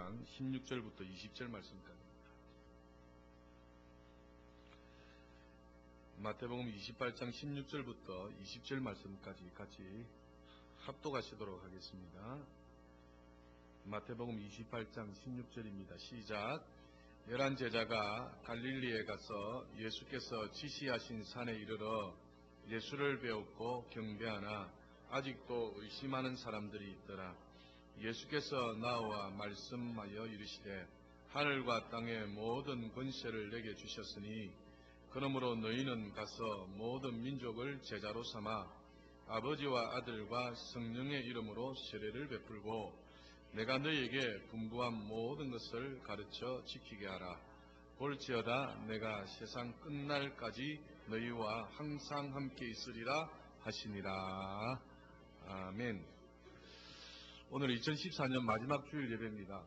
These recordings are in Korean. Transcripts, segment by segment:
16절부터 20절 말씀까지입니다. 마태복음 28장 16절부터 20절 말씀까지 같이 합독하시도록 하겠습니다. 마태복음 28장 16절입니다. 시작. 11 제자가 갈릴리에 가서 예수께서 지시하신 산에 이르러 예수를 배웠고 경배하나 아직도 의심하는 사람들이 있더라. 예수께서 나와 말씀하여 이르시되 하늘과 땅의 모든 권세를 내게 주셨으니 그러므로 너희는 가서 모든 민족을 제자로 삼아 아버지와 아들과 성령의 이름으로 세례를 베풀고 내가 너희에게 분부한 모든 것을 가르쳐 지키게 하라. 볼지어다 내가 세상 끝날까지 너희와 항상 함께 있으리라 하시니라. 아멘. 오늘 2014년 마지막 주일 예배입니다.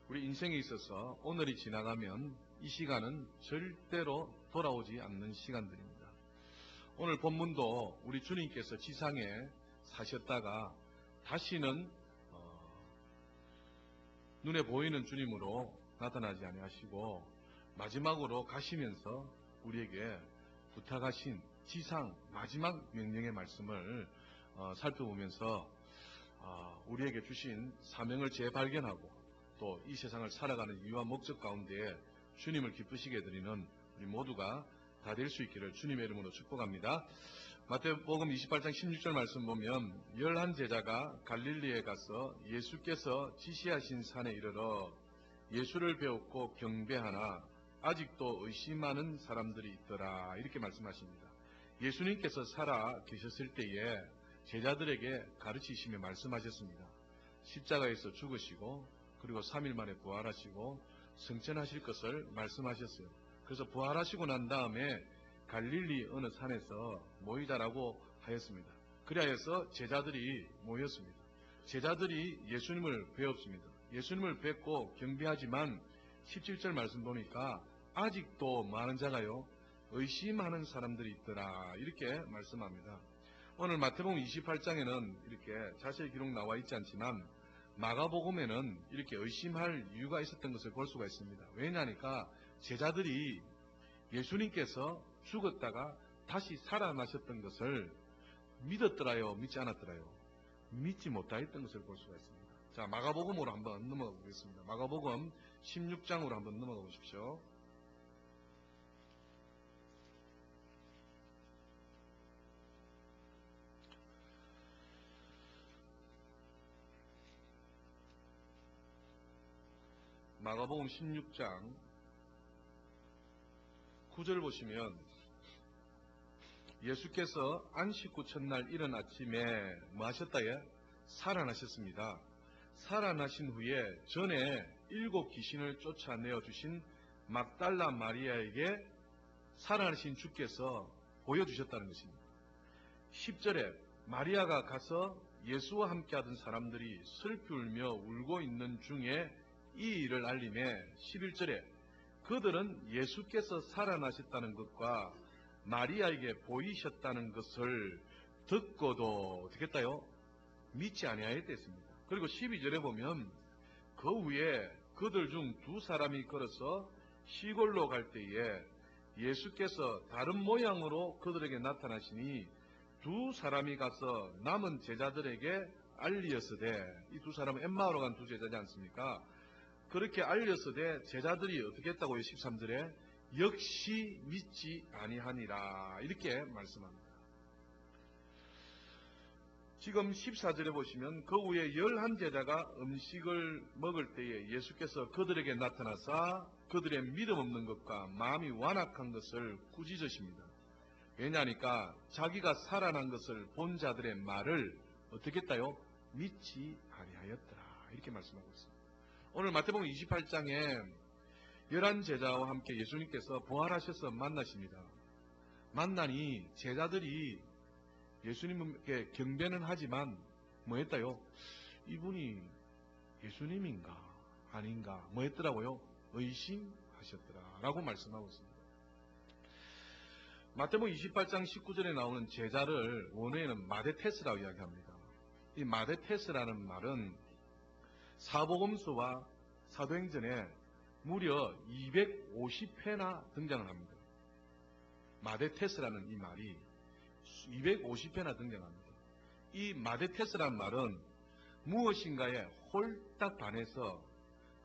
우리 인생에 있어서 오늘이 지나가면 이 시간은 절대로 돌아오지 않는 시간들입니다. 오늘 본문도 우리 주님께서 지상에 사셨다가 다시는 눈에 보이는 주님으로 나타나지 아니하시고 마지막으로 가시면서 우리에게 부탁하신 지상 마지막 명령의 말씀을 살펴보면서 우리에게 주신 사명을 재발견하고 또 이 세상을 살아가는 이유와 목적 가운데 주님을 기쁘시게 드리는 우리 모두가 다 될 수 있기를 주님의 이름으로 축복합니다. 마태복음 28장 16절 말씀 보면 11 제자가 갈릴리에 가서 예수께서 지시하신 산에 이르러 예수를 배웠고 경배하나 아직도 의심하는 사람들이 있더라. 이렇게 말씀하십니다. 예수님께서 살아 계셨을 때에 제자들에게 가르치시며 말씀하셨습니다. 십자가에서 죽으시고 그리고 3일 만에 부활하시고 승천하실 것을 말씀하셨어요. 그래서 부활하시고 난 다음에 갈릴리 어느 산에서 모이자라고 하였습니다. 그리하여서 제자들이 모였습니다. 제자들이 예수님을 배웠습니다. 예수님을 뵙고 경배하지만 17절 말씀 보니까 아직도 많은 자가요 의심하는 사람들이 있더라. 이렇게 말씀합니다. 오늘 마태복음 28장에는 이렇게 자세히 기록 나와 있지 않지만 마가복음에는 이렇게 의심할 이유가 있었던 것을 볼 수가 있습니다. 왜냐하니까 제자들이 예수님께서 죽었다가 다시 살아나셨던 것을 믿었더라요, 믿지 않았더라요? 믿지 못하였던 것을 볼 수가 있습니다. 자, 마가복음으로 한번 넘어가 보겠습니다. 마가복음 16장으로 한번 넘어가 보십시오. 마가복음 16장 9절 보시면 예수께서 안식 후 첫날 이른 아침에 뭐 하셨다예? 살아나셨습니다. 살아나신 후에 전에 7 귀신을 쫓아내어 주신 막달라 마리아에게 살아나신 주께서 보여주셨다는 것입니다. 10절에 마리아가 가서 예수와 함께하던 사람들이 슬피 울며 울고 있는 중에 이 일을 알림해 11절에 그들은 예수께서 살아나셨다는 것과 마리아에게 보이셨다는 것을 듣고도 어떻게 했다요? 믿지 아니하였다 했습니다. 그리고 12절에 보면 그 후에 그들 중 2 사람이 걸어서 시골로 갈 때에 예수께서 다른 모양으로 그들에게 나타나시니 2 사람이 가서 남은 제자들에게 알리었으되 이 2 사람은 엠마오로 간 2 제자지 않습니까? 그렇게 알렸으되 제자들이 어떻게 했다고요? 13절에 역시 믿지 아니하니라 이렇게 말씀합니다. 지금 14절에 보시면 그 후에 11 제자가 음식을 먹을 때에 예수께서 그들에게 나타나사 그들의 믿음 없는 것과 마음이 완악한 것을 꾸짖으십니다. 왜냐하니까 자기가 살아난 것을 본 자들의 말을 어떻게 했다요? 믿지 아니하였더라 이렇게 말씀하고 있습니다. 오늘 마태복음 28장에 11 제자와 함께 예수님께서 부활하셔서 만나십니다. 만나니 제자들이 예수님께 경배는 하지만 뭐 했다요? 이분이 예수님인가 아닌가 뭐 했더라고요? 의심하셨더라 라고 말씀하고 있습니다. 마태복음 28장 19절에 나오는 제자를 원어에는 마데테스라고 이야기합니다. 이 마데테스라는 말은 사복음서와 사도행전에 무려 250회나 등장을 합니다. 마데테스라는 이 말이 250회나 등장합니다. 이 마데테스라는 말은 무엇인가에 홀딱 반해서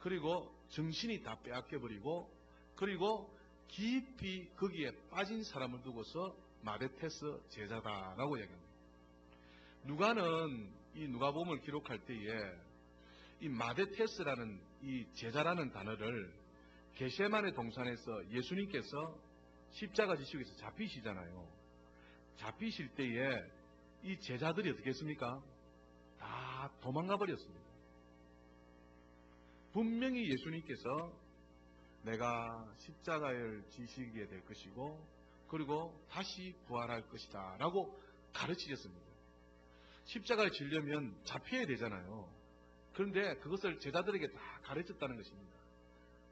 그리고 정신이 다 빼앗겨버리고 그리고 깊이 거기에 빠진 사람을 두고서 마데테스 제자다라고 얘기합니다. 누가는 이 누가복음을 기록할 때에 이 마데테스라는 이 제자라는 단어를 겟세마네 동산에서 예수님께서 십자가 지시고에서 잡히시잖아요. 잡히실 때에 이 제자들이 어떻게 했습니까? 다 도망가 버렸습니다. 분명히 예수님께서 내가 십자가를 지시게 될 것이고 그리고 다시 부활할 것이다 라고 가르치셨습니다. 십자가를 지려면 잡혀야 되잖아요. 그런데 그것을 제자들에게 다 가르쳤다는 것입니다.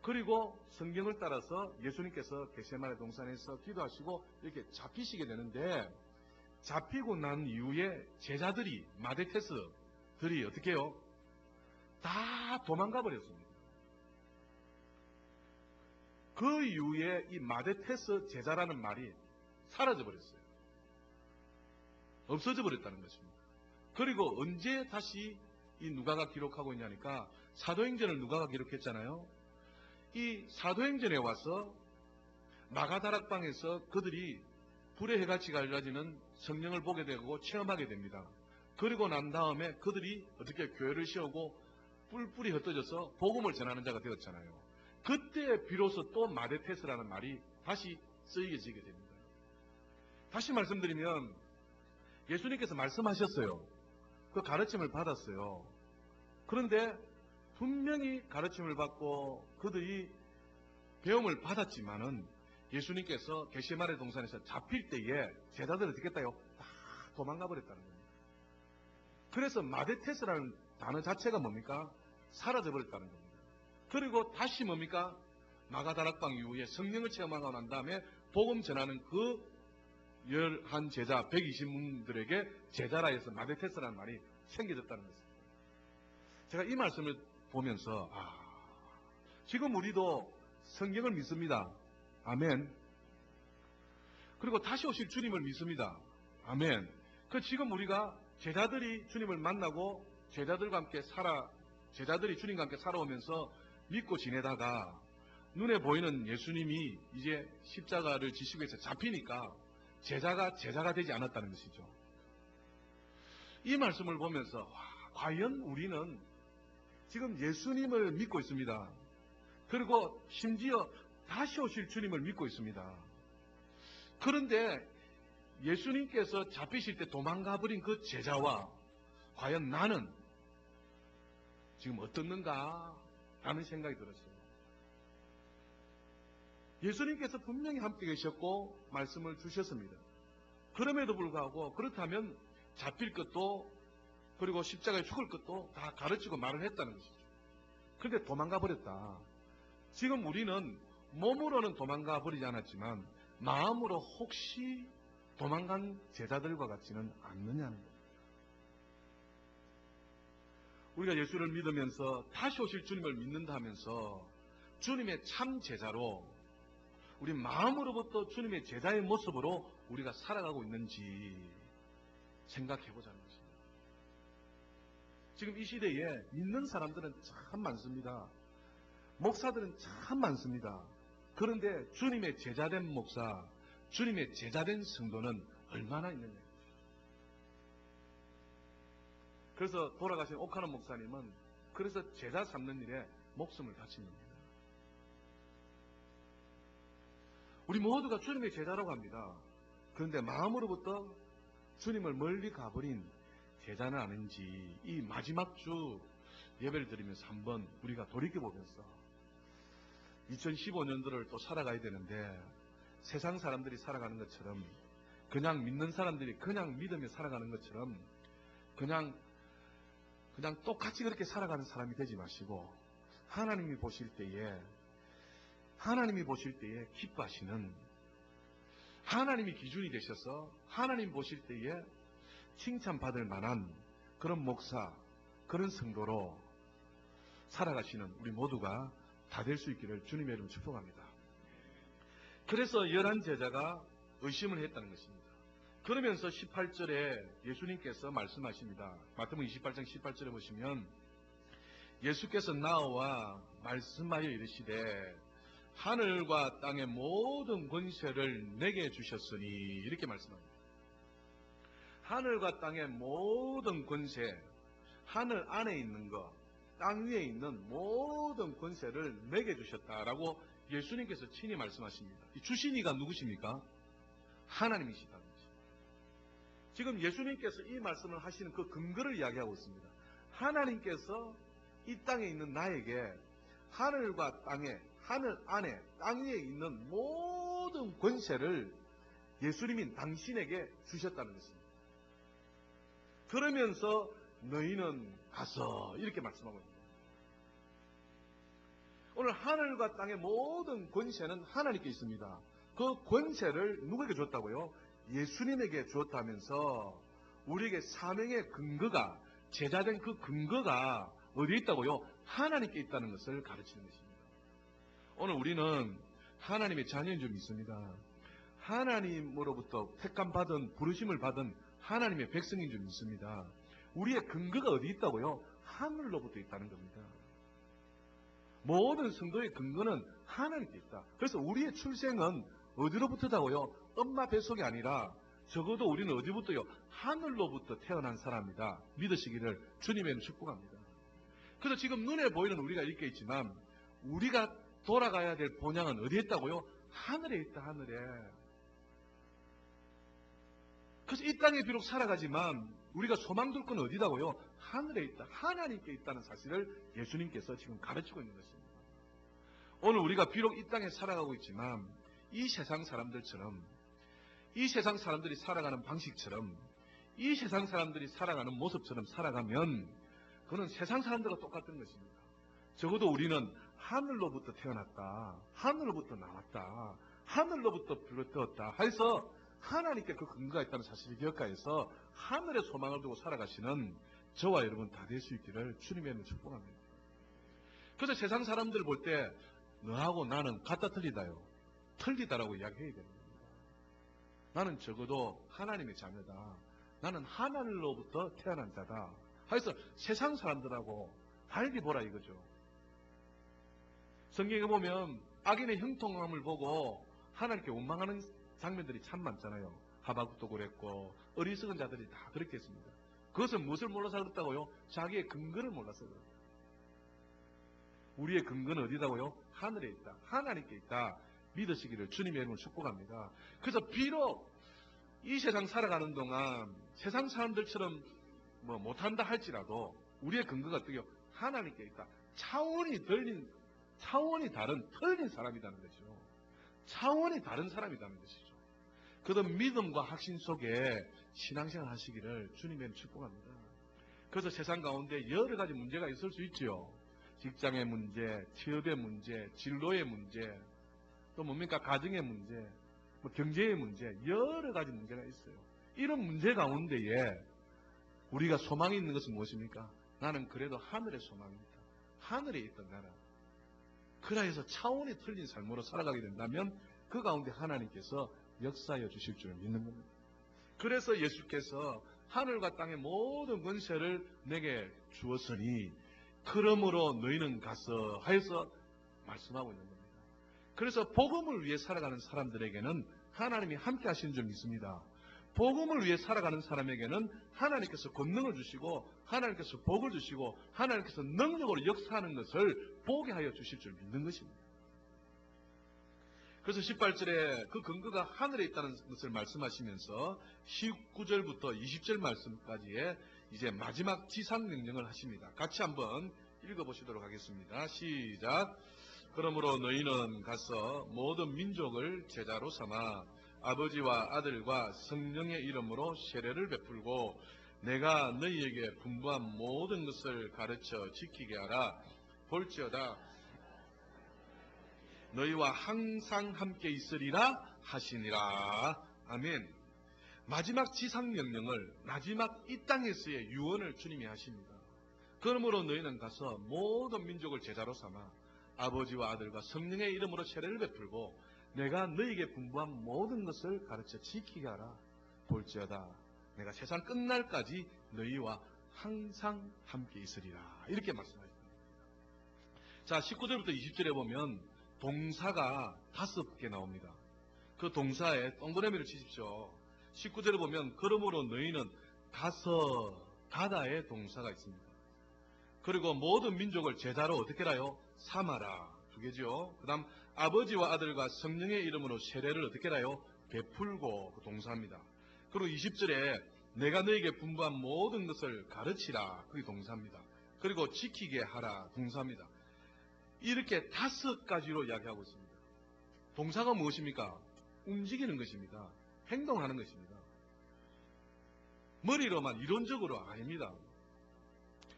그리고 성경을 따라서 예수님께서 겟세마네 동산에서 기도하시고 이렇게 잡히시게 되는데 잡히고 난 이후에 제자들이 마데테스들이 어떻게 해요? 다 도망가 버렸습니다. 그 이후에 이 마데테스 제자라는 말이 사라져 버렸어요. 없어져 버렸다는 것입니다. 그리고 언제 다시 이 누가가 기록하고 있냐니까 사도행전을 누가가 기록했잖아요. 이 사도행전에 와서 마가다락방에서 그들이 불의 해같이 갈라지는 성령을 보게 되고 체험하게 됩니다. 그리고 난 다음에 그들이 어떻게 교회를 세우고 뿔뿔이 흩어져서 복음을 전하는 자가 되었잖아요. 그때 비로소 또 마데테스라는 말이 다시 쓰여지게 됩니다. 다시 말씀드리면 예수님께서 말씀하셨어요. 그 가르침을 받았어요. 그런데 분명히 가르침을 받고 그들이 배움을 받았지만은 예수님께서 겟세마네 동산에서 잡힐 때에 제자들은 어떻게 했다요? 다 도망가 버렸다는 겁니다. 그래서 마데테스라는 단어 자체가 뭡니까? 사라져 버렸다는 겁니다. 그리고 다시 뭡니까? 마가다락방 이후에 성령을 체험하고 난 다음에 복음 전하는 그 11 제자 120분들에게 제자라 해서 마데테스라는 말이 생겨졌다는 것입니다. 제가 이 말씀을 보면서 지금 우리도 성경을 믿습니다. 아멘. 그리고 다시 오실 주님을 믿습니다. 아멘. 지금 우리가 제자들이 주님을 만나고 제자들과 함께 제자들이 주님과 함께 살아오면서 믿고 지내다가 눈에 보이는 예수님이 이제 십자가를 지시고 해서 잡히니까 제자가 되지 않았다는 것이죠. 이 말씀을 보면서 과연 우리는 지금 예수님을 믿고 있습니다. 그리고 심지어 다시 오실 주님을 믿고 있습니다. 그런데 예수님께서 잡히실 때 도망가 버린 그 제자와 과연 나는 지금 어떻는가 라는 생각이 들었어요. 예수님께서 분명히 함께 계셨고 말씀을 주셨습니다. 그럼에도 불구하고 그렇다면 잡힐 것도 그리고 십자가에 죽을 것도 다 가르치고 말을 했다는 것이죠. 그런데 도망가 버렸다. 지금 우리는 몸으로는 도망가 버리지 않았지만 마음으로 혹시 도망간 제자들과 같지는 않느냐는 거예요. 우리가 예수를 믿으면서 다시 오실 주님을 믿는다 하면서 주님의 참 제자로 우리 마음으로부터 주님의 제자의 모습으로 우리가 살아가고 있는지 생각해보자는 것입니다. 지금 이 시대에 믿는 사람들은 참 많습니다. 목사들은 참 많습니다. 그런데 주님의 제자된 목사, 주님의 제자된 성도는 얼마나 있느냐. 그래서 돌아가신 오카노 목사님은 그래서 제자 삼는 일에 목숨을 바칩니다. 우리 모두가 주님의 제자라고 합니다. 그런데 마음으로부터 주님을 멀리 가버린 제자는 아닌지 이 마지막 주 예배를 드리면서 한번 우리가 돌이켜보면서 2015년도를 또 살아가야 되는데 세상 사람들이 살아가는 것처럼 그냥 믿는 사람들이 그냥 믿으며 살아가는 것처럼 그냥 똑같이 그렇게 살아가는 사람이 되지 마시고 하나님이 보실 때에 기뻐하시는 하나님이 기준이 되셔서 하나님 보실 때에 칭찬받을 만한 그런 목사, 그런 성도로 살아가시는 우리 모두가 다 될 수 있기를 주님의 이름으로 축복합니다. 그래서 11 제자가 의심을 했다는 것입니다. 그러면서 18절에 예수님께서 말씀하십니다. 마태복음 28장 18절에 보시면 예수께서 나와 말씀하여 이르시되 하늘과 땅의 모든 권세를 내게 주셨으니 이렇게 말씀합니다. 하늘과 땅의 모든 권세, 하늘 안에 있는 것, 땅 위에 있는 모든 권세를 내게 주셨다라고 예수님께서 친히 말씀하십니다. 이 주신이가 누구십니까? 하나님이시다는 것입니다. 지금 예수님께서 이 말씀을 하시는 그 근거를 이야기하고 있습니다. 하나님께서 이 땅에 있는 나에게 하늘과 땅에, 하늘 안에, 땅 위에 있는 모든 권세를 예수님이 당신에게 주셨다는 것입니다. 그러면서 너희는 가서 이렇게 말씀하고 있습니다. 오늘 하늘과 땅의 모든 권세는 하나님께 있습니다. 그 권세를 누구에게 줬다고요? 예수님에게 줬다면서 우리에게 사명의 근거가, 제자된 그 근거가 어디에 있다고요? 하나님께 있다는 것을 가르치는 것입니다. 오늘 우리는 하나님의 자녀인 줄 믿습니다. 하나님으로부터 택감받은, 부르심을 받은 하나님의 백성인 줄 믿습니다. 우리의 근거가 어디 있다고요? 하늘로부터 있다는 겁니다. 모든 성도의 근거는 하나님께 있다. 그래서 우리의 출생은 어디로부터다고요? 엄마 뱃속이 아니라 적어도 우리는 어디부터요? 하늘로부터 태어난 사람이다. 믿으시기를 주님의 축복합니다. 그래서 지금 눈에 보이는 우리가 이렇게 있지만 우리가 돌아가야 될 본향은 어디에 있다고요? 하늘에 있다. 하늘에. 그래서 이 땅에 비록 살아가지만 우리가 소망 둘 건 어디다고요? 하늘에 있다. 하나님께 있다는 사실을 예수님께서 지금 가르치고 있는 것입니다. 오늘 우리가 비록 이 땅에 살아가고 있지만 이 세상 사람들처럼, 이 세상 사람들이 살아가는 방식처럼, 이 세상 사람들이 살아가는 모습처럼 살아가면 그건 세상 사람들과 똑같은 것입니다. 적어도 우리는 하늘로부터 태어났다. 하늘로부터 나왔다. 하늘로부터 불러뜨었다. 해서 하나님께 그 근거가 있다는 사실을 기억하여서 하늘의 소망을 두고 살아가시는 저와 여러분 다 될 수 있기를 주님의 이름으로 축복합니다. 그래서 세상 사람들 볼 때 너하고 나는 같다 틀리다요. 틀리다라고 이야기해야 됩니다. 나는 적어도 하나님의 자녀다. 나는 하늘로부터 태어난 자다. 그래서 세상 사람들하고 달리 보라 이거죠. 성경에 보면 악인의 형통함을 보고 하나님께 원망하는 장면들이 참 많잖아요. 하박국도 그랬고 어리석은 자들이 다 그렇게 했습니다. 그것은 무엇을 몰라서 그렇다고요? 자기의 근거를 몰라서 그렇다. 우리의 근거는 어디다고요? 하늘에 있다. 하나님께 있다. 믿으시기를 주님의 이름으로 축복합니다. 그래서 비록 이 세상 살아가는 동안 세상 사람들처럼 못한다 할지라도 우리의 근거가 어떻게요? 하나님께 있다. 차원이 다른 틀린 사람이라는 것이죠. 차원이 다른 사람이라는 것이죠. 그런 믿음과 확신 속에 신앙생활 하시기를 주님의 축복합니다. 그래서 세상 가운데 여러 가지 문제가 있을 수 있죠. 직장의 문제, 취업의 문제, 진로의 문제, 또 뭡니까? 가정의 문제, 경제의 문제, 여러 가지 문제가 있어요. 이런 문제 가운데에 우리가 소망이 있는 것은 무엇입니까? 나는 그래도 하늘의 소망입니다. 하늘에 있던 나라. 그래서 차원이 틀린 삶으로 살아가게 된다면 그 가운데 하나님께서 역사하여 주실 줄 믿는 겁니다. 그래서 예수께서 하늘과 땅의 모든 권세를 내게 주었으니 그러므로 너희는 가서 하여서 말씀하고 있는 겁니다. 그래서 복음을 위해 살아가는 사람들에게는 하나님이 함께 하시는 줄 믿습니다. 복음을 위해 살아가는 사람에게는 하나님께서 권능을 주시고 하나님께서 복을 주시고 하나님께서 능력으로 역사하는 것을 보게 하여 주실 줄 믿는 것입니다. 그래서 18절에 그 근거가 하늘에 있다는 것을 말씀하시면서 19절부터 20절 말씀까지의 이제 마지막 지상 명령을 하십니다. 같이 한번 읽어보시도록 하겠습니다. 시작. 그러므로 너희는 가서 모든 민족을 제자로 삼아 아버지와 아들과 성령의 이름으로 세례를 베풀고 내가 너희에게 분부한 모든 것을 가르쳐 지키게 하라. 볼지어다 너희와 항상 함께 있으리라 하시니라. 아멘. 마지막 지상명령을 마지막 이 땅에서의 유언을 주님이 하십니다. 그러므로 너희는 가서 모든 민족을 제자로 삼아 아버지와 아들과 성령의 이름으로 세례를 베풀고 내가 너희에게 분부한 모든 것을 가르쳐 지키게 하라. 볼지어다 내가 세상 끝날까지 너희와 항상 함께 있으리라. 이렇게 말씀하셨습니다. 자, 19절부터 20절에 보면 동사가 5개 나옵니다. 그 동사에 동그라미를 치십시오. 19절에 보면 그러므로 너희는 가서 가다의 동사가 있습니다. 그리고 모든 민족을 제자로 어떻게 하라요? 삼아라. 2개죠. 그 다음 아버지와 아들과 성령의 이름으로 세례를 어떻게 하라요? 베풀고 그 동사입니다. 그리고 20절에 내가 너에게 분부한 모든 것을 가르치라. 그게 동사입니다. 그리고 지키게 하라. 동사입니다. 이렇게 5가지로 이야기하고 있습니다. 동사가 무엇입니까? 움직이는 것입니다. 행동하는 것입니다. 머리로만 이론적으로 아닙니다.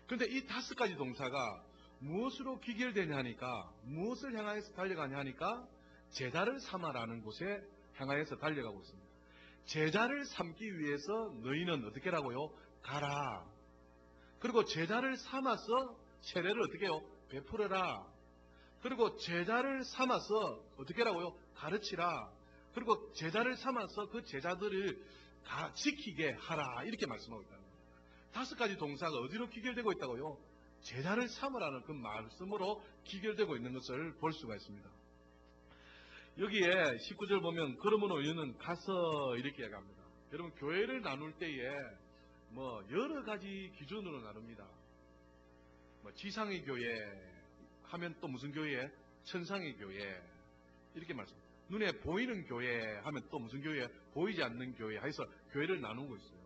그런데 이 5가지 동사가 무엇으로 귀결되냐 하니까, 무엇을 향하여서 달려가냐 하니까 제자를 삼아라는 곳에 향하여서 달려가고 있습니다. 제자를 삼기 위해서 너희는 어떻게 하라고요? 가라. 그리고 제자를 삼아서 세례를 어떻게 해요? 베풀어라. 그리고 제자를 삼아서 어떻게 하라고요? 가르치라. 그리고 제자를 삼아서 그 제자들을 지키게 하라. 이렇게 말씀하고 있다는 거예요. 5가지 동사가 어디로 귀결되고 있다고요? 제자를 삼으라는 그 말씀으로 귀결되고 있는 것을 볼 수가 있습니다. 여기에 19절 보면 그러므로 너희는 가서 이렇게 얘기합니다. 여러분 교회를 나눌 때에 여러 가지 기준으로 나눕니다. 지상의 교회 하면 또 무슨 교회? 천상의 교회. 이렇게 말씀합니다. 눈에 보이는 교회 하면 또 무슨 교회? 보이지 않는 교회 해서 교회를 나누고 있어요.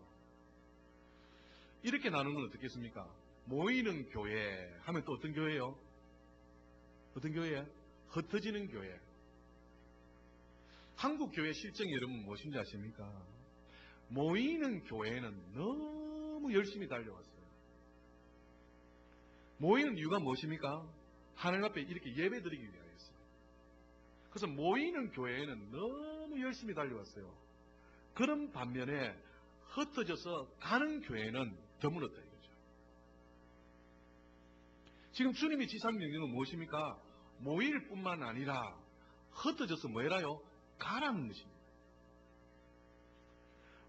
이렇게 나누는 건 어떻겠습니까? 모이는 교회 하면 또 어떤 교회요? 어떤 교회? 흩어지는 교회. 한국 교회 실정이 여러분 무엇인지 아십니까? 모이는 교회는 너무 열심히 달려왔어요. 모이는 이유가 무엇입니까? 하나님 앞에 이렇게 예배 드리기 위하여서. 그래서 모이는 교회에는 너무 열심히 달려왔어요. 그런 반면에 흩어져서 가는 교회는 드물었다 이거죠. 지금 주님의 지상명령은 무엇입니까? 모일 뿐만 아니라 흩어져서 뭐 해라요? 가라는 것입니다.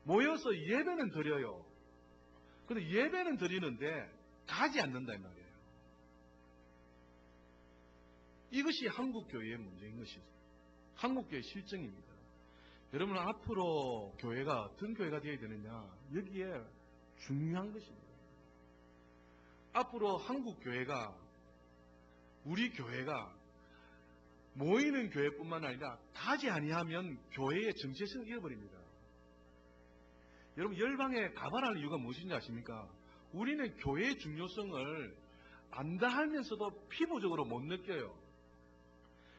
모여서 예배는 드려요. 그런데 예배는 드리는데 가지 않는다 이 말이에요. 이것이 한국교회의 문제인 것이죠. 한국교회의 실정입니다. 여러분 앞으로 교회가 어떤 교회가 되어야 되느냐, 여기에 중요한 것입니다. 앞으로 한국교회가, 우리 교회가 모이는 교회뿐만 아니라 가지 아니하면 교회의 정체성을 잃어버립니다. 여러분 열방에 가봐라는 이유가 무엇인지 아십니까? 우리는 교회의 중요성을 안다 하면서도 피부적으로 못 느껴요.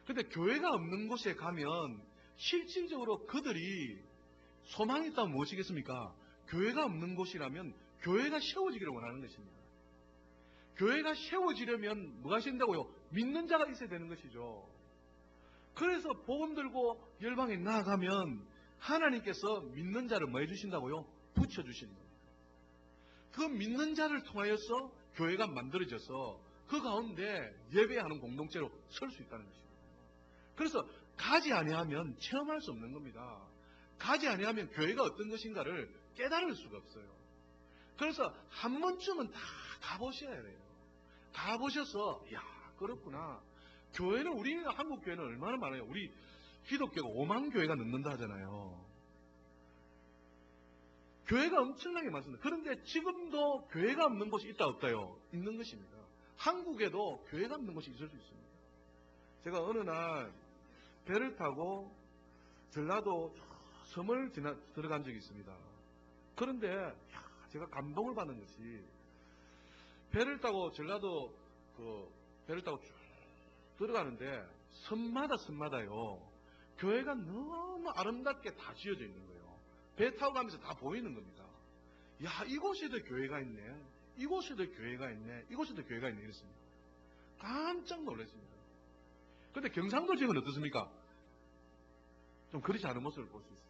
그런데 교회가 없는 곳에 가면 실질적으로 그들이 소망이 있다면 무엇이겠습니까? 교회가 없는 곳이라면 교회가 세워지기를 원하는 것입니다. 교회가 세워지려면 뭐가 있어야 된다고요? 믿는 자가 있어야 되는 것이죠. 그래서 복음 들고 열방에 나아가면 하나님께서 믿는 자를 뭐 해주신다고요? 붙여주시는 겁니다. 그 믿는 자를 통하여서 교회가 만들어져서 그 가운데 예배하는 공동체로 설 수 있다는 것입니다. 그래서 가지 아니하면 체험할 수 없는 겁니다. 가지 아니하면 교회가 어떤 것인가를 깨달을 수가 없어요. 그래서 한 번쯤은 다 가보셔야 해요. 가보셔서 야 그렇구나. 교회는 우리 한국 교회는 얼마나 많아요. 우리 기독교가 5만 교회가 넘는다 하잖아요. 교회가 엄청나게 많습니다. 그런데 지금도 교회가 없는 곳이 있다 없다요? 있는 것입니다. 한국에도 교회가 없는 곳이 있을 수 있습니다. 제가 어느 날 배를 타고 전라도 섬을 들어간 적이 있습니다. 그런데 제가 감동을 받는 것이 배를 타고 전라도 배를 타고 쭉 들어가는데 섬마다요 교회가 너무 아름답게 다 지어져 있는 거예요. 배 타고 가면서 다 보이는 겁니다. 야 이곳에도 교회가 있네. 이곳에도 교회가 있네. 이곳에도 교회가 있네. 이랬습니다. 깜짝 놀랐습니다. 그런데 경상도 지역은 어떻습니까? 좀 그렇지 않은 모습을 볼 수 있었어요.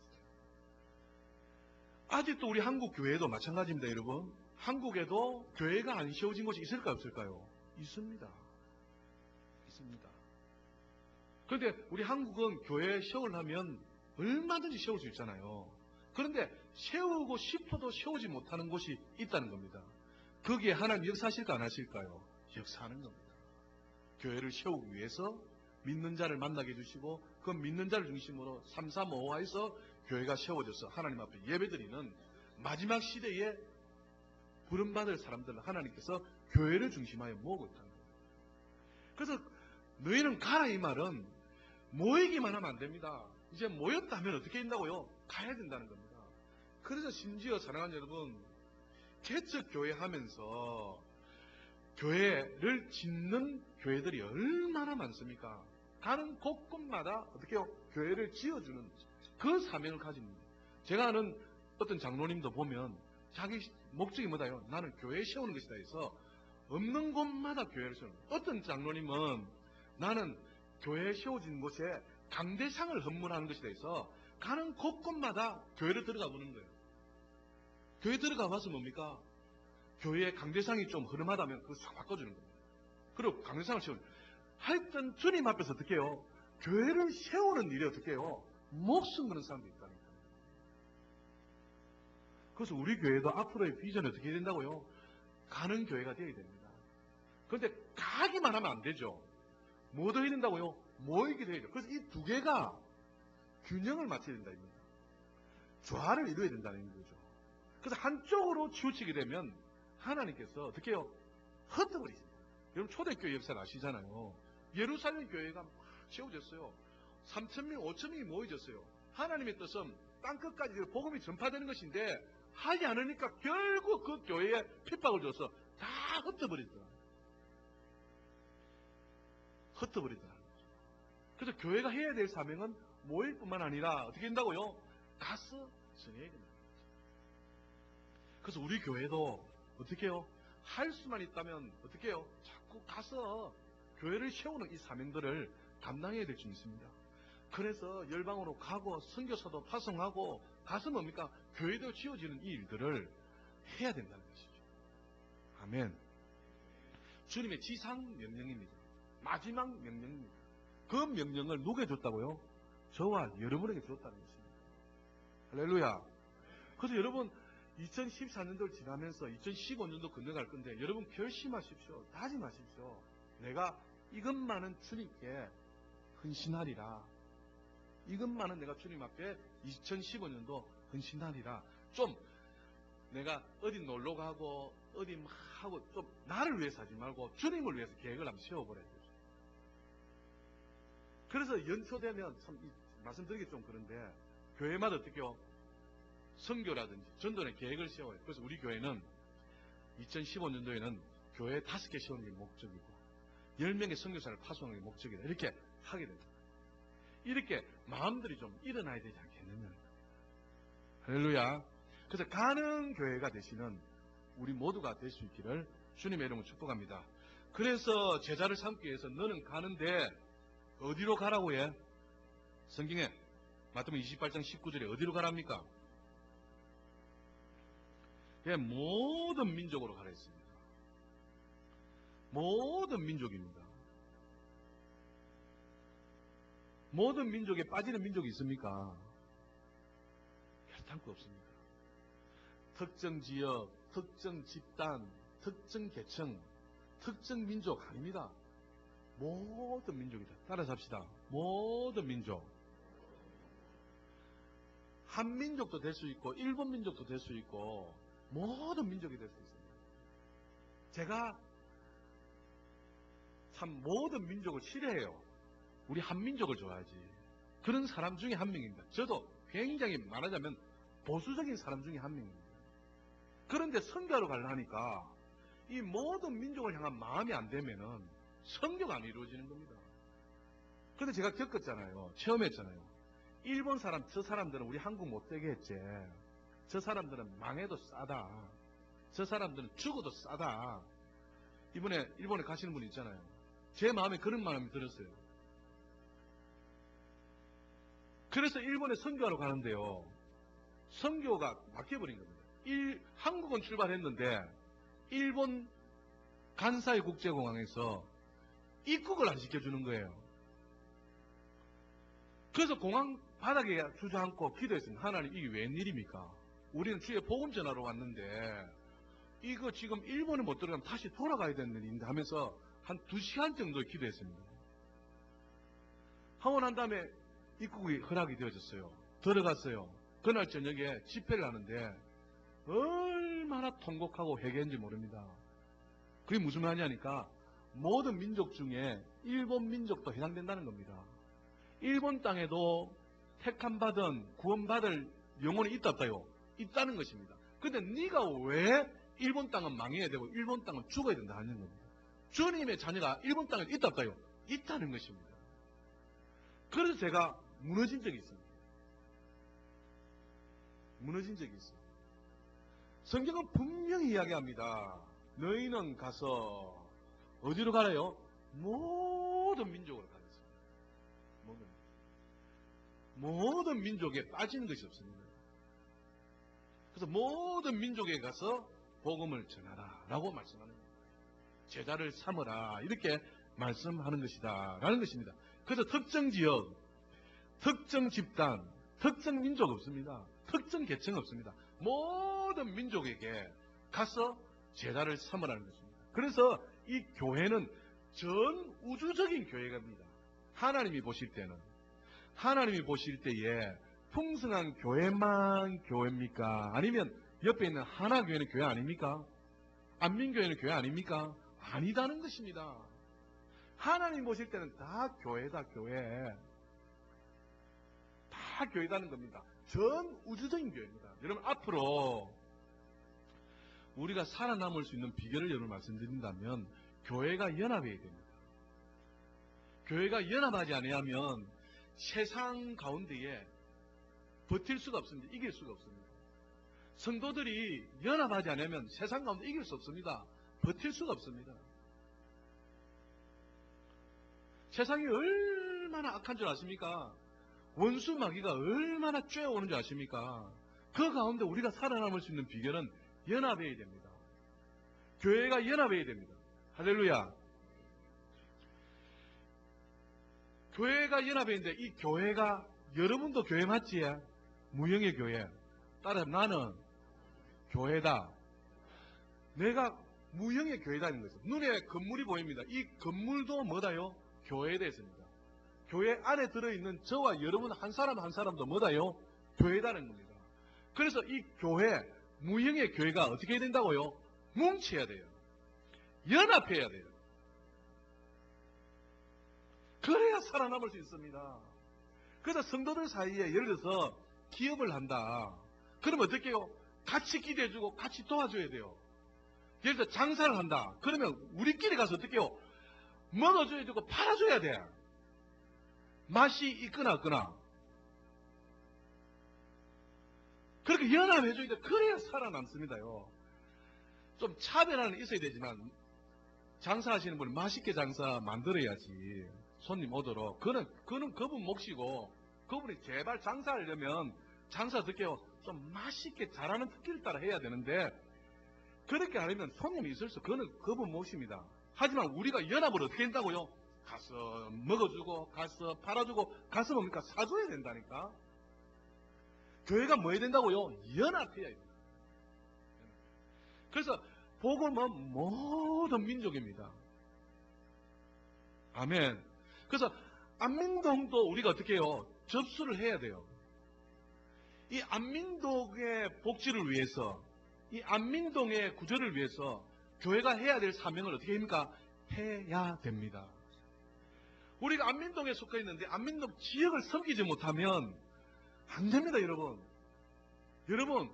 아직도 우리 한국 교회도 마찬가지입니다, 여러분. 한국에도 교회가 안 세워진 곳이 있을까요, 없을까요? 있습니다. 있습니다. 그런데 우리 한국은 교회 세우려면 얼마든지 세울 수 있잖아요. 그런데 세우고 싶어도 세우지 못하는 곳이 있다는 겁니다. 거기에 하나님 역사하실까 안 하실까요? 역사하는 겁니다. 교회를 세우기 위해서 믿는 자를 만나게 해주시고 그 믿는 자를 중심으로 335화에서 교회가 세워져서 하나님 앞에 예배드리는 마지막 시대에 부름받을 사람들을 하나님께서 교회를 중심하여 모으고 있다는 거예요. 그래서 너희는 가라 이 말은 모이기만 하면 안 됩니다. 이제 모였다 하면 어떻게 된다고요? 가야 된다는 겁니다. 그래서 심지어 사랑하는 여러분, 개척교회 하면서 교회를 짓는 교회들이 얼마나 많습니까? 가는 곳곳마다 어떻게 해요? 교회를 지어주는 그 사명을 가진 겁니다. 제가 아는 어떤 장로님도 보면 자기 목적이 뭐다요? 나는 교회 세우는 것이다 해서 없는 곳마다 교회를 세우는 거예요. 어떤 장로님은 나는 교회 세워진 곳에 강대상을 헌문하는 것이다 해서 가는 곳곳마다 교회를 들어가 보는 거예요. 교회 들어가 봐서 뭡니까? 교회의 강대상이 좀 흐름하다면 그걸 싹 바꿔주는 겁니다. 그리고 강대상을 세우는 거예요. 하여튼 주님 앞에서 어떻게 해요? 교회를 세우는 일이 어떻게 해요? 목숨 거는 사람도 있다는 거예요. 그래서 우리 교회도 앞으로의 비전이 어떻게 된다고요? 가는 교회가 되어야 됩니다. 그런데 가기만 하면 안 되죠. 뭐 더 해야 된다고요? 모이기도 해야 돼요. 그래서 이 두 개가 균형을 맞춰야 된다 입니다. 조화를 이루어야 된다는 거죠. 그래서 한쪽으로 치우치게 되면 하나님께서 어떻게 해요? 흩어버리십니다. 여러분 초대교회 역사를 아시잖아요. 예루살렘 교회가 막 세워졌어요. 3,000명, 5,000명이 모여졌어요. 하나님의 뜻은 땅끝까지 복음이 전파되는 것인데 하지 않으니까 결국 그 교회에 핍박을 줘서 다 흩어버리더라. 흩어버리더라. 그래서 교회가 해야 될 사명은 모일 뿐만 아니라 어떻게 된다고요? 가서 전해야 된다. 그래서 우리 교회도 어떻게 해요? 할 수만 있다면 어떻게 해요? 자꾸 가서 교회를 세우는 이 사명들을 감당해야 될 줄 믿습니다. 그래서 열방으로 가고 선교사도 파송하고 가서 뭡니까? 교회도 지어지는 이 일들을 해야 된다는 것이죠. 아멘. 주님의 지상 명령입니다. 마지막 명령입니다. 그 명령을 누구에게 줬다고요? 저와 여러분에게 줬다는 것입니다. 할렐루야. 그래서 여러분 2014년도를 지나면서 2015년도 건너갈 건데 여러분 결심하십시오. 다짐하십시오. 내가 이것만은 주님께 헌신하리라. 이것만은 내가 주님 앞에 2015년도 헌신하리라. 좀 내가 어디 놀러 가고 어디 막 하고 좀 나를 위해서 하지 말고 주님을 위해서 계획을 한번 세워보라. 그래서 연초되면 참 말씀드리기 좀 그런데 교회마다 어떻게요? 선교라든지 전도의 계획을 세워요. 그래서 우리 교회는 2015년도에는 교회 5개 세우는 게 목적이고 10명의 선교사를 파송하는 게 목적이다. 이렇게 하게 됩니다. 이렇게 마음들이 좀 일어나야 되지 않겠느냐. 할렐루야. 그래서 가는 교회가 되시는 우리 모두가 될 수 있기를 주님의 이름으로 축복합니다. 그래서 제자를 삼기 위해서 너는 가는데 어디로 가라고 해? 성경에 마태복음 28장 19절에 어디로 가랍니까? 예, 모든 민족으로 가라 했습니다. 모든 민족입니다. 모든 민족에 빠지는 민족이 있습니까? 결단코 없습니다. 특정 지역, 특정 집단, 특정 계층, 특정 민족 아닙니다. 모든 민족이다. 따라서 합시다. 모든 민족. 한민족도 될 수 있고 일본 민족도 될 수 있고 모든 민족이 될 수 있습니다. 제가 참 모든 민족을 싫어해요. 우리 한민족을 좋아하지. 그런 사람 중에 한 명입니다. 저도 굉장히 말하자면 보수적인 사람 중에 한 명입니다. 그런데 선교하러 가려니까 이 모든 민족을 향한 마음이 안 되면은 선교가 안 이루어지는 겁니다. 그런데 제가 겪었잖아요. 체험했잖아요. 일본 사람, 저 사람들은 우리 한국 못 되게 했지. 저 사람들은 망해도 싸다. 저 사람들은 죽어도 싸다. 이번에 일본에 가시는 분 있잖아요. 제 마음에 그런 마음이 들었어요. 그래서 일본에 선교하러 가는데요. 선교가 막혀버린 겁니다. 한국은 출발했는데 일본 간사이 국제공항에서 입국을 안 시켜주는 거예요. 그래서 공항 바닥에 주저앉고 기도했습니다. 하나님, 이게 웬일입니까? 우리는 주의 복음 전하러 왔는데 이거 지금 일본에 못 들어가면 다시 돌아가야 되는 일인데 하면서 한 2시간 정도 기도했습니다. 하고 난 다음에 입국이 허락이 되어졌어요. 들어갔어요. 그날 저녁에 집회를 하는데 얼마나 통곡하고 회개했는지 모릅니다. 그게 무슨 말이냐니까 모든 민족 중에 일본 민족도 해당된다는 겁니다. 일본 땅에도 택함받은 구원받을 영혼이 있다 없다요? 있다는 것입니다. 근데 네가 왜 일본 땅은 망해야 되고 일본 땅은 죽어야 된다 하는 겁니다. 주님의 자녀가 일본 땅에 있다 없다요? 있다는 것입니다. 그래서 제가 무너진 적이 있습니다. 무너진 적이 있어요. 성경은 분명히 이야기합니다. 너희는 가서 어디로 가래요? 모든 민족으로 가겠습니다. 모든 민족에 빠지는 것이 없습니다. 그래서 모든 민족에 가서 복음을 전하라 라고 말씀하는 겁니다. 제자를 삼으라 이렇게 말씀하는 것이다 라는 것입니다. 그래서 특정 지역, 특정 집단, 특정 민족 없습니다. 특정 계층 없습니다. 모든 민족에게 가서 제자를 삼으라는 것입니다. 그래서 이 교회는 전 우주적인 교회입니다. 하나님이 보실 때는, 하나님이 보실 때에 풍성한 교회만 교회입니까? 아니면 옆에 있는 하나교회는 교회 아닙니까? 안민교회는 교회 아닙니까? 아니다는 것입니다. 하나님 보실 때는 다 교회다, 교회. 다 교회다는 겁니다. 전 우주적인 교회입니다. 여러분, 앞으로 우리가 살아남을 수 있는 비결을 여러분 말씀드린다면 교회가 연합해야 됩니다. 교회가 연합하지 아니하면 세상 가운데에 버틸 수가 없습니다. 이길 수가 없습니다. 성도들이 연합하지 않으면 세상 가운데 이길 수 없습니다. 버틸 수가 없습니다. 세상이 얼마나 악한 줄 아십니까? 원수 마귀가 얼마나 쬐어오는 줄 아십니까? 그 가운데 우리가 살아남을 수 있는 비결은 연합해야 됩니다. 교회가 연합해야 됩니다. 할렐루야. 교회가 연합해야 되는데 이 교회가 여러분도 교회 맞지? 무형의 교회. 따라 나는 교회다. 내가 무형의 교회다는 거죠. 눈에 건물이 보입니다. 이 건물도 뭐다요? 교회됐습니다. 교회 안에 들어있는 저와 여러분 한 사람 한 사람도 뭐다요? 교회다는 겁니다. 그래서 이 교회, 무형의 교회가 어떻게 해야 된다고요? 뭉쳐야 돼요. 연합해야 돼요. 그래야 살아남을 수 있습니다. 그래서 성도들 사이에 예를 들어서 기업을 한다. 그러면 어떻게 해요? 같이 기대해주고 같이 도와줘야 돼요. 예를 들어 장사를 한다. 그러면 우리끼리 가서 어떻게 해요? 먹어줘야 되고 팔아줘야 돼. 맛이 있거나 없거나. 그렇게 연합해줘야 돼. 그래야 살아남습니다요. 좀 차별화는 있어야 되지만 장사하시는 분이 맛있게 장사 만들어야지. 손님 오도록. 그분 몫이고 그분이 제발 장사하려면 장사 어떻게 해요? 좀 맛있게 잘하는 특기를 따라 해야 되는데 그렇게 하려면 손님이 있을 수 그분 몫입니다. 하지만 우리가 연합을 어떻게 한다고요? 가서 먹어주고 가서 팔아주고 가서 뭡니까? 사줘야 된다니까. 교회가 뭐 해야 된다고요? 연합해야 됩니다. 그래서 복음은 모든 민족입니다. 아멘. 그래서 안민동도 우리가 어떻게 해요? 접수를 해야 돼요. 이 안민동의 복지를 위해서, 이 안민동의 구조를 위해서 교회가 해야 될 사명을 어떻게 합니까? 해야 됩니다. 우리가 안민동에 속해 있는데 안민동 지역을 섬기지 못하면 안 됩니다, 여러분. 여러분,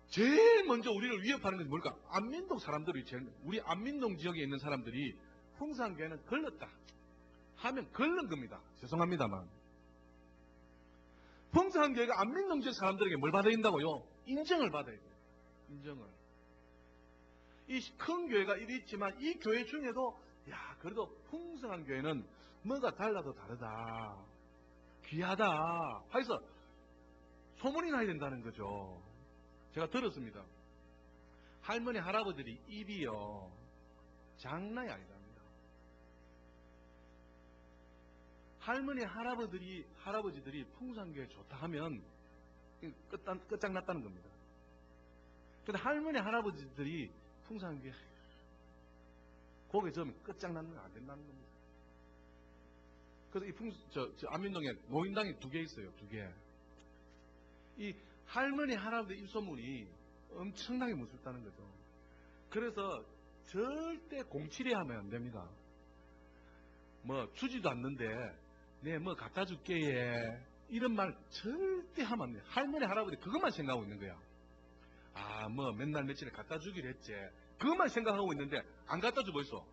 제일 먼저 우리를 위협하는 것이 뭘까? 안민동 사람들이 우리 안민동 지역에 있는 사람들이 풍산교회는 걸렸다 하면 걸른 겁니다. 죄송합니다만. 풍산교회가 안민동 지역 사람들에게 뭘 받아야 된다고요? 인정을 받아야 돼요. 인정을. 이 큰 교회가 이리 있지만 이 교회 중에도 그래도 풍성한 교회는 뭐가 달라도 다르다. 귀하다. 해서 소문이 나야 된다는 거죠. 제가 들었습니다. 할머니 할아버지들이 입이요 장난이 아니랍니다. 할머니 할아버지들이 풍산교회 좋다 하면 끝장났다는 겁니다. 근데 할머니 할아버지들이 풍산교회 거기에 좀 끝장나면 안 된다는 겁니다. 그래서 이 안민동에 노인당이 2개 있어요. 2개. 이 할머니 할아버지 입소문이 엄청나게 무섭다는 거죠. 그래서 절대 공치리 하면 안 됩니다. 뭐 주지도 않는데 네 뭐 갖다 줄게 예 이런 말 절대 하면 안 돼요. 할머니 할아버지 그것만 생각하고 있는 거야. 아 뭐 맨날 며칠에 갖다 주기로 했지. 그것만 생각하고 있는데 안 갖다 주고 있어.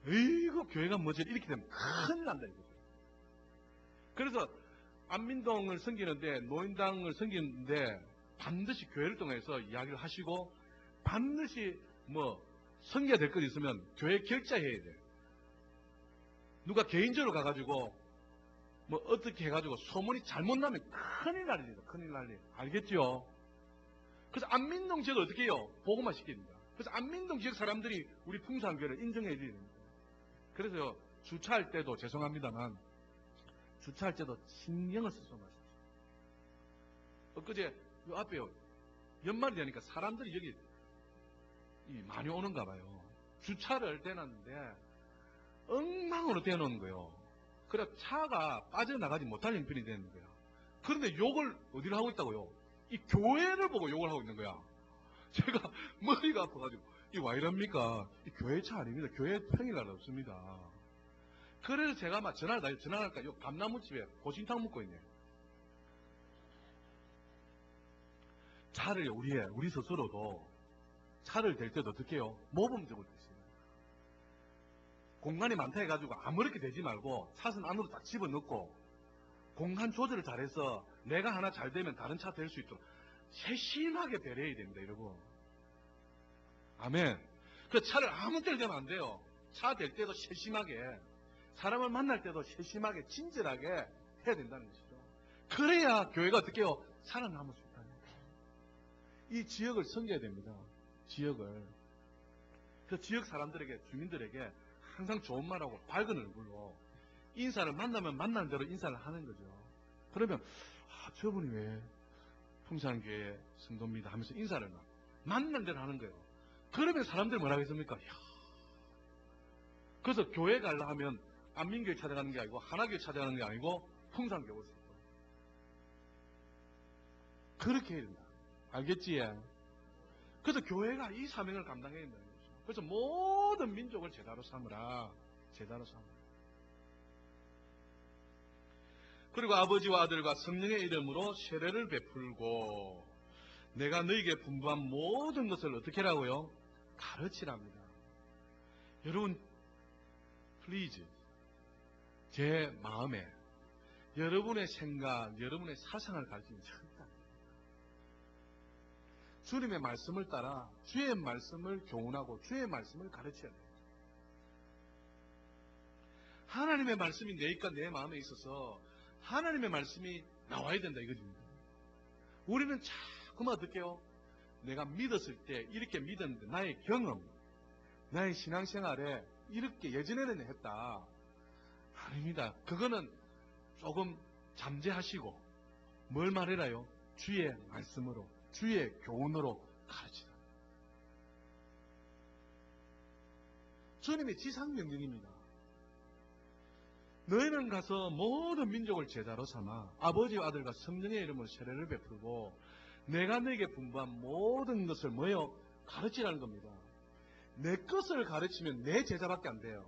이거 교회가 뭐지 이렇게 되면 큰일 난다 이거죠. 그래서 안민동을 섬기는데 노인당을 섬기는데 반드시 교회를 통해서 이야기를 하시고 반드시 뭐 섬겨야 될 것 있으면 교회 결제해야 돼. 누가 개인적으로 가가지고 뭐 어떻게 해가지고 소문이 잘못 나면 큰일 날입니다. 큰일 날리. 알겠죠? 그래서 안민동 지역을 어떻게 해요? 보고만 시킵니다. 그래서 안민동 지역 사람들이 우리 풍산교회를 인정해 줘야 됩니다. 그래서 주차할 때도 죄송합니다만 주차할 때도 신경을 써서 마십시오. 엊그제 요 앞에요. 연말이 되니까 사람들이 여기 많이 오는가 봐요. 주차를 대놨는데 엉망으로 대놓은 거예요. 그래 차가 빠져나가지 못할 형편이 되는 거야. 그런데 욕을 어디를 하고 있다고요? 이 교회를 보고 욕을 하고 있는 거야. 제가 머리가 아파가지고 이 와 이럽니까? 이 교회 차 아닙니다. 교회 평일날 없습니다. 그래서 제가 막 전화할까? 요 감나무집에 고신탕 먹고 있네. 차를 우리 스스로도 차를 댈 때도 어떻게 해요? 모범적으로 대시요. 공간이 많다 해가지고 아무렇게 되지 말고 차선 안으로 딱 집어넣고 공간 조절을 잘해서 내가 하나 잘 되면 다른 차 될 수 있도록 세심하게 배려해야 됩니다, 여러분. 아멘. 그 차를 아무 때나 대면 안 돼요. 차 댈 때도 세심하게, 사람을 만날 때도 세심하게, 친절하게 해야 된다는 것이죠. 그래야 교회가 어떻게 해요? 살아남을 수 있다는 거예요. 이 지역을 섬겨야 됩니다. 지역을. 그 지역 사람들에게, 주민들에게 항상 좋은 말하고 밝은 얼굴로 인사를 만나면 만나는 대로 인사를 하는 거죠. 그러면 저분이 왜 풍산교회 성도입니다 하면서 인사를 만난 대로 하는 거예요. 그러면 사람들이 뭐라고 했습니까? 이야. 그래서 교회 가려 하면 안민교회 찾아가는 게 아니고 하나교회 찾아가는 게 아니고 풍산교회 오세요. 그렇게 해야 된다. 알겠지? 그래서 교회가 이 사명을 감당해야 된다는 거죠. 그래서 모든 민족을 제자로 삼으라. 제자로 삼으라. 그리고 아버지와 아들과 성령의 이름으로 세례를 베풀고 내가 너에게 분부한 모든 것을 어떻게 하라고요? 가르치랍니다. 여러분, 플리즈 제 마음에 여러분의 생각, 여러분의 사상을 가르치는 절대 안 됩니다. 주님의 말씀을 따라 주의 말씀을 교훈하고 주의 말씀을 가르쳐야 돼요. 하나님의 말씀이 내 입과 내 마음에 있어서 하나님의 말씀이 나와야 된다 이거입니다. 우리는 자꾸만 어떻게 해요? 내가 믿었을 때 이렇게 믿었는데 나의 경험, 나의 신앙생활에 이렇게 예전에는 했다. 아닙니다. 그거는 조금 잠재하시고 뭘 말해라요? 주의 말씀으로, 주의 교훈으로 가르치라. 주님의 지상명령입니다. 너희는 가서 모든 민족을 제자로 삼아 아버지와 아들과 성령의 이름으로 세례를 베풀고 내가 너에게 분부한 모든 것을 뭐예요? 가르치라는 겁니다. 내 것을 가르치면 내 제자밖에 안 돼요.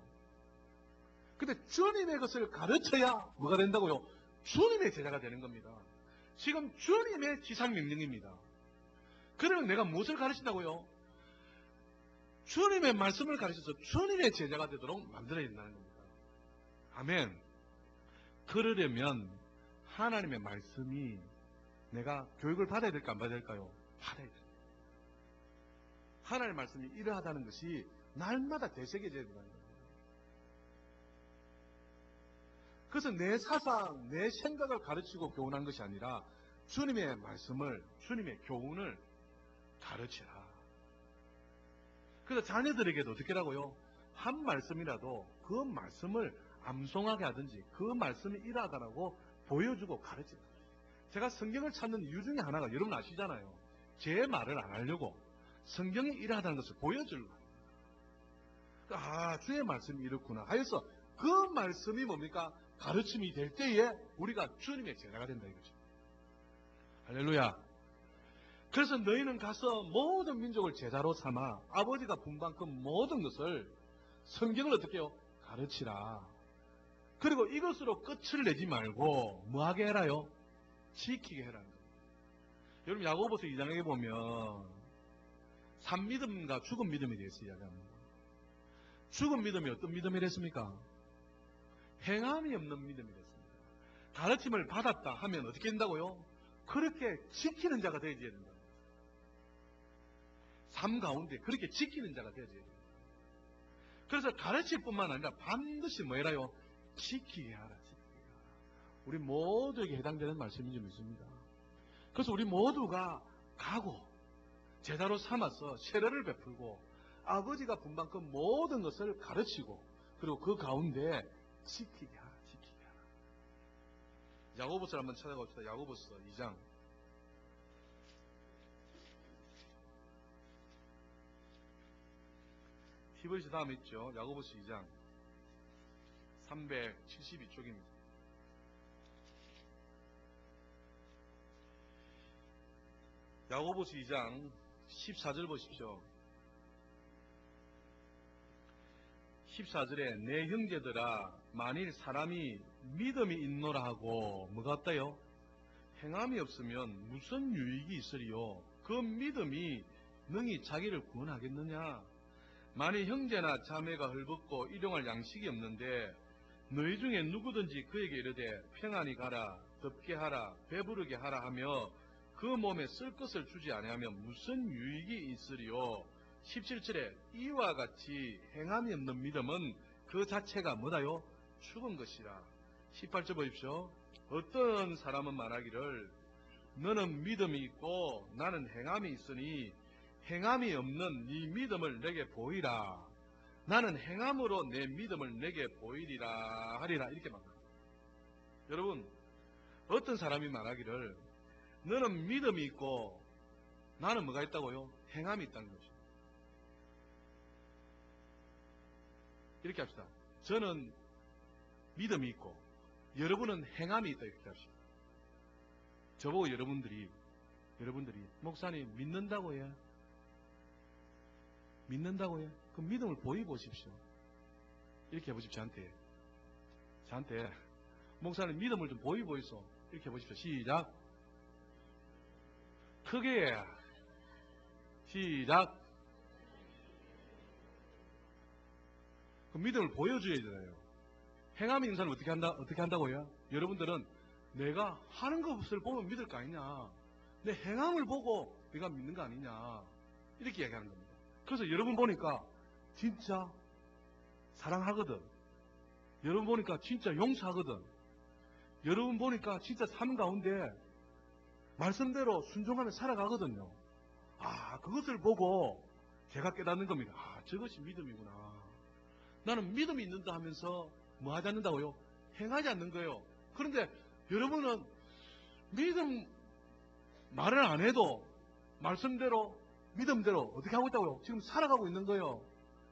근데 주님의 것을 가르쳐야 뭐가 된다고요? 주님의 제자가 되는 겁니다. 지금 주님의 지상명령입니다. 그러면 내가 무엇을 가르친다고요? 주님의 말씀을 가르쳐서 주님의 제자가 되도록 만들어야 된다는 겁니다. 아멘. 그러려면 하나님의 말씀이 내가 교육을 받아야 될까 안 받아야 될까요? 받아야 돼요. 하나님의 말씀이 이러하다는 것이 날마다 되새겨져야 된다는 거예요. 그래서 내 사상, 내 생각을 가르치고 교훈하는 것이 아니라 주님의 말씀을, 주님의 교훈을 가르치라. 그래서 자녀들에게도 어떻게 하라고요? 한 말씀이라도 그 말씀을 암송하게 하든지 그 말씀이 이러하다라고 보여주고 가르치는 거예요. 제가 성경을 찾는 이유 중에 하나가 여러분 아시잖아요. 제 말을 안 하려고 성경이 이러하다는 것을 보여주려고 합니다. 아, 주의 말씀이 이렇구나 하여서 그 말씀이 뭡니까? 가르침이 될 때에 우리가 주님의 제자가 된다 이거죠. 할렐루야. 그래서 너희는 가서 모든 민족을 제자로 삼아 아버지가 분부한 그 모든 것을 성경을 어떻게 해요? 가르치라. 그리고 이것으로 끝을 내지 말고 뭐하게 해라요? 지키게 해라는 겁니다. 여러분 야고보서 2장에 보면 산믿음과 죽은 믿음에 대해서 이야기합니다. 죽은 믿음이 어떤 믿음이랬습니까? 행함이 없는 믿음이랬습니다. 가르침을 받았다 하면 어떻게 된다고요? 그렇게 지키는 자가 되어야 된다. 삶 가운데 그렇게 지키는 자가 되어야 됩니다. 그래서 가르칠 뿐만 아니라 반드시 뭐해라요? 지키게 하라. 지키게 하라. 우리 모두에게 해당되는 말씀이 좀 있습니다. 그래서 우리 모두가 가고 제자로 삼아서 세례를 베풀고 아버지가 분부한 그 모든 것을 가르치고 그리고 그 가운데 지키게 하라. 지키게 하라. 야고보서를 한번 찾아봅시다. 야고보서 2장. 히브리서 다음에 있죠. 야고보서 2장 372쪽입니다. 야고보서 2장 14절 보십시오. 14절에 내 형제들아 만일 사람이 믿음이 있노라 하고 뭐가 없다요? 행함이 없으면 무슨 유익이 있으리요? 그 믿음이 능히 자기를 구원하겠느냐? 만일 형제나 자매가 헐벗고 일용할 양식이 없는데 너희 중에 누구든지 그에게 이르되 평안히 가라 덥게 하라 배부르게 하라 하며 그 몸에 쓸 것을 주지 아니하면 무슨 유익이 있으리요? 17절에 이와 같이 행함이 없는 믿음은 그 자체가 뭐다요? 죽은 것이라. 18절 보십시오. 어떤 사람은 말하기를 너는 믿음이 있고 나는 행함이 있으니 행함이 없는 네 믿음을 내게 보이라. 나는 행함으로 내 믿음을 내게 보이리라 하리라. 이렇게 말합니다. 여러분 어떤 사람이 말하기를 너는 믿음이 있고 나는 뭐가 있다고요? 행함이 있다는 거죠. 이렇게 합시다. 저는 믿음이 있고 여러분은 행함이 있다 이렇게 합시다. 저보고 여러분들이 목사님 믿는다고 해? 믿는다고 해? 그럼 믿음을 보여보십시오. 이렇게 해보십시오. 저한테 목사님 믿음을 좀 보여보이소. 이렇게 해보십시오. 시작. 크게 해. 시작. 그 믿음을 보여줘야 되잖아요. 행함이 있는 사람은 어떻게 한다고요? 여러분들은 내가 하는 것을 보면 믿을 거 아니냐. 내 행함을 보고 내가 믿는 거 아니냐. 이렇게 얘기하는 겁니다. 그래서 여러분 보니까 진짜 사랑하거든. 여러분 보니까 진짜 용서하거든. 여러분 보니까 진짜 삶 가운데 말씀대로 순종하며 살아가거든요. 아, 그것을 보고 제가 깨닫는 겁니다. 아, 저것이 믿음이구나. 나는 믿음이 있는다 하면서 뭐 하지 않는다고요? 행하지 않는 거예요. 그런데 여러분은 믿음 말을 안 해도 말씀대로 믿음대로 어떻게 하고 있다고요? 지금 살아가고 있는 거예요.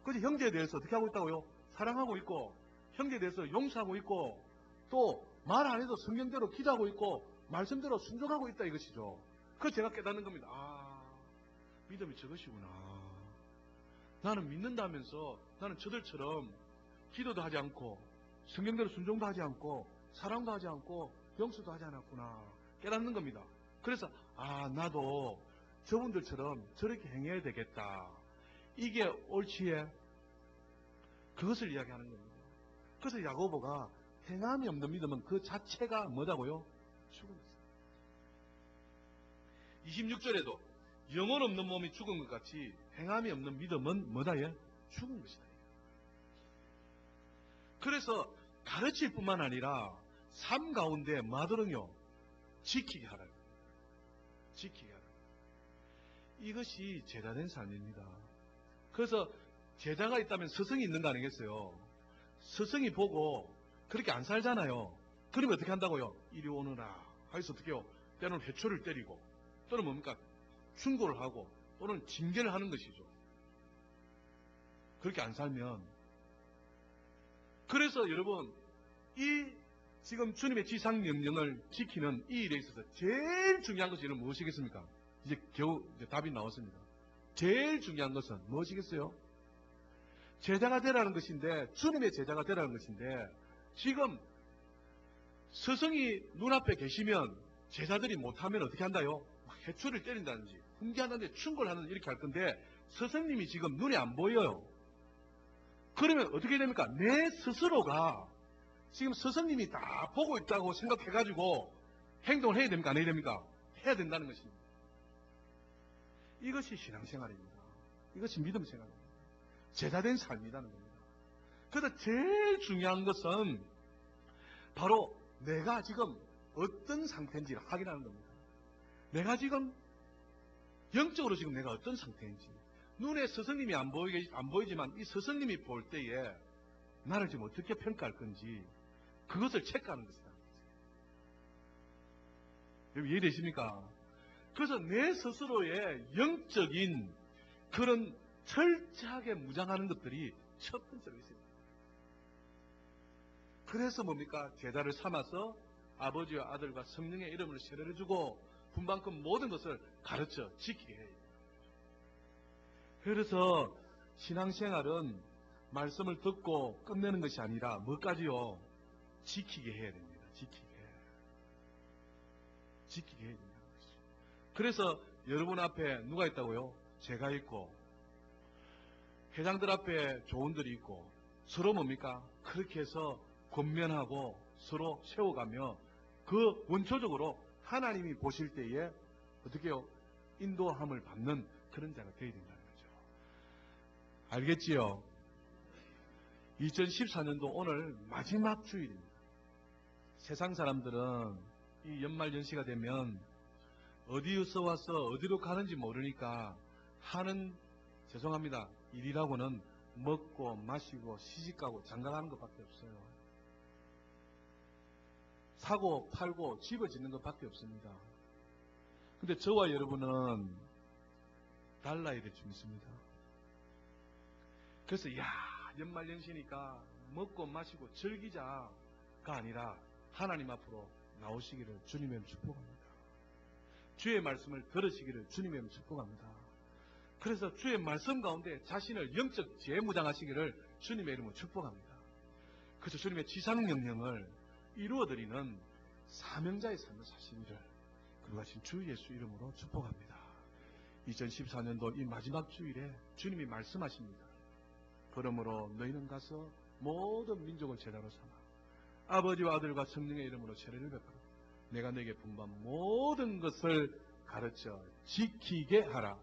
그래서 형제에 대해서 어떻게 하고 있다고요? 사랑하고 있고 형제에 대해서 용서하고 있고 또 말 안 해도 성경대로 기도하고 있고 말씀대로 순종하고 있다 이것이죠. 그래서 제가 깨닫는 겁니다. 아, 믿음이 저것이구나. 나는 믿는다면서 나는 저들처럼 기도도 하지 않고 성경대로 순종도 하지 않고 사랑도 하지 않고 용서도 하지 않았구나. 깨닫는 겁니다. 그래서 아, 나도 저분들처럼 저렇게 행해야 되겠다. 이게 옳지에 그것을 이야기하는 겁니다. 그래서 야고보가 행함이 없는 믿음은 그 자체가 뭐다고요? 죽은 것이다. 26절에도 영혼 없는 몸이 죽은 것 같이 행함이 없는 믿음은 뭐다? 예? 죽은 것이다. 그래서 가르칠 뿐만 아니라 삶 가운데 뭐하도록요? 지키게 하라. 지키게 하라. 이것이 제자된 삶입니다. 그래서 제자가 있다면 스승이 있는 거 아니겠어요? 스승이 보고 그렇게 안 살잖아요. 그러면 어떻게 한다고요? 이리 오너라. 하여서 어떻게 해요? 때로는 회초를 때리고, 또는 뭡니까? 충고를 하고, 또는 징계를 하는 것이죠. 그렇게 안 살면. 그래서 여러분, 이 지금 주님의 지상명령을 지키는 이 일에 있어서 제일 중요한 것이 무엇이겠습니까? 이제 겨우 답이 나왔습니다. 제일 중요한 것은 무엇이겠어요? 제자가 되라는 것인데, 주님의 제자가 되라는 것인데, 지금 스승이 눈앞에 계시면 제자들이 못하면 어떻게 한다요? 해초를 때린다든지 훈계한다든지 충고를 하는 이렇게 할 건데, 스승님이 지금 눈에 안 보여요. 그러면 어떻게 됩니까? 내 스스로가 지금 스승님이 다 보고 있다고 생각해가지고 행동을 해야 됩니까? 안 해야 됩니까? 해야 된다는 것입니다. 이것이 신앙생활입니다. 이것이 믿음 생활입니다. 제자된 삶이라는 겁니다. 그래서 제일 중요한 것은 바로 내가 지금 어떤 상태인지를 확인하는 겁니다. 내가 지금 영적으로 지금 내가 어떤 상태인지, 눈에 스승님이 안 보이지만 이 스승님이 볼 때에 나를 지금 어떻게 평가할 건지 그것을 체크하는 것이다. 여러분 이해되십니까? 그래서 내 스스로의 영적인 그런 철저하게 무장하는 것들이 첫 번째로 있습니다. 그래서 뭡니까? 제자를 삼아서 아버지와 아들과 성령의 이름으로 세례를 주고 분만큼 모든 것을 가르쳐 지키게 해요. 그래서 신앙생활은 말씀을 듣고 끝내는 것이 아니라 뭐까지요? 지키게 해야 됩니다. 지키게 해야 된다는 것이죠. 그래서 여러분 앞에 누가 있다고요? 제가 있고 회장들 앞에 조언들이 있고 서로 뭡니까? 그렇게 해서 권면하고 서로 세워가며 그 원초적으로 하나님이 보실 때에 어떻게 해요? 인도함을 받는 그런 자가 되어야 된다는 거죠. 알겠지요? 2014년도 오늘 마지막 주일입니다. 세상 사람들은 이 연말 연시가 되면 어디서 와서 어디로 가는지 모르니까 하는, 죄송합니다, 일이라고는 먹고 마시고 시집가고 장가가는 것밖에 없어요. 사고 팔고 집을 짓는 것밖에 없습니다. 근데 저와 여러분은 달라야 될 줄 믿습니다. 그래서 연말연시니까 먹고 마시고 즐기자가 아니라 하나님 앞으로 나오시기를 주님의 축복합니다. 주의 말씀을 들으시기를 주님의 축복합니다. 그래서 주의 말씀 가운데 자신을 영적 재무장하시기를 주님의 이름으로 축복합니다. 그래서 주님의 지상명령을 이루어드리는 사명자의 삶을 사시기를 그러하신 주 예수 이름으로 축복합니다. 2014년도 이 마지막 주일에 주님이 말씀하십니다. 그러므로 너희는 가서 모든 민족을 제자로 삼아 아버지와 아들과 성령의 이름으로 세례를 베풀어 내가 너에게 분부한 모든 것을 가르쳐 지키게 하라.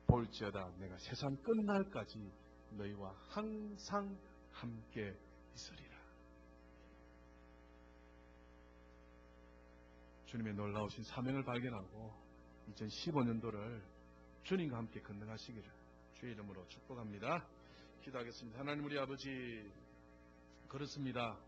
볼지어다 내가 세상 끝날까지 너희와 항상 함께 있으리라. 주님의 놀라우신 사명을 발견하고 2015년도를 주님과 함께 건너가시기를 주의 이름으로 축복합니다. 기도하겠습니다. 하나님 우리 아버지, 그렇습니다.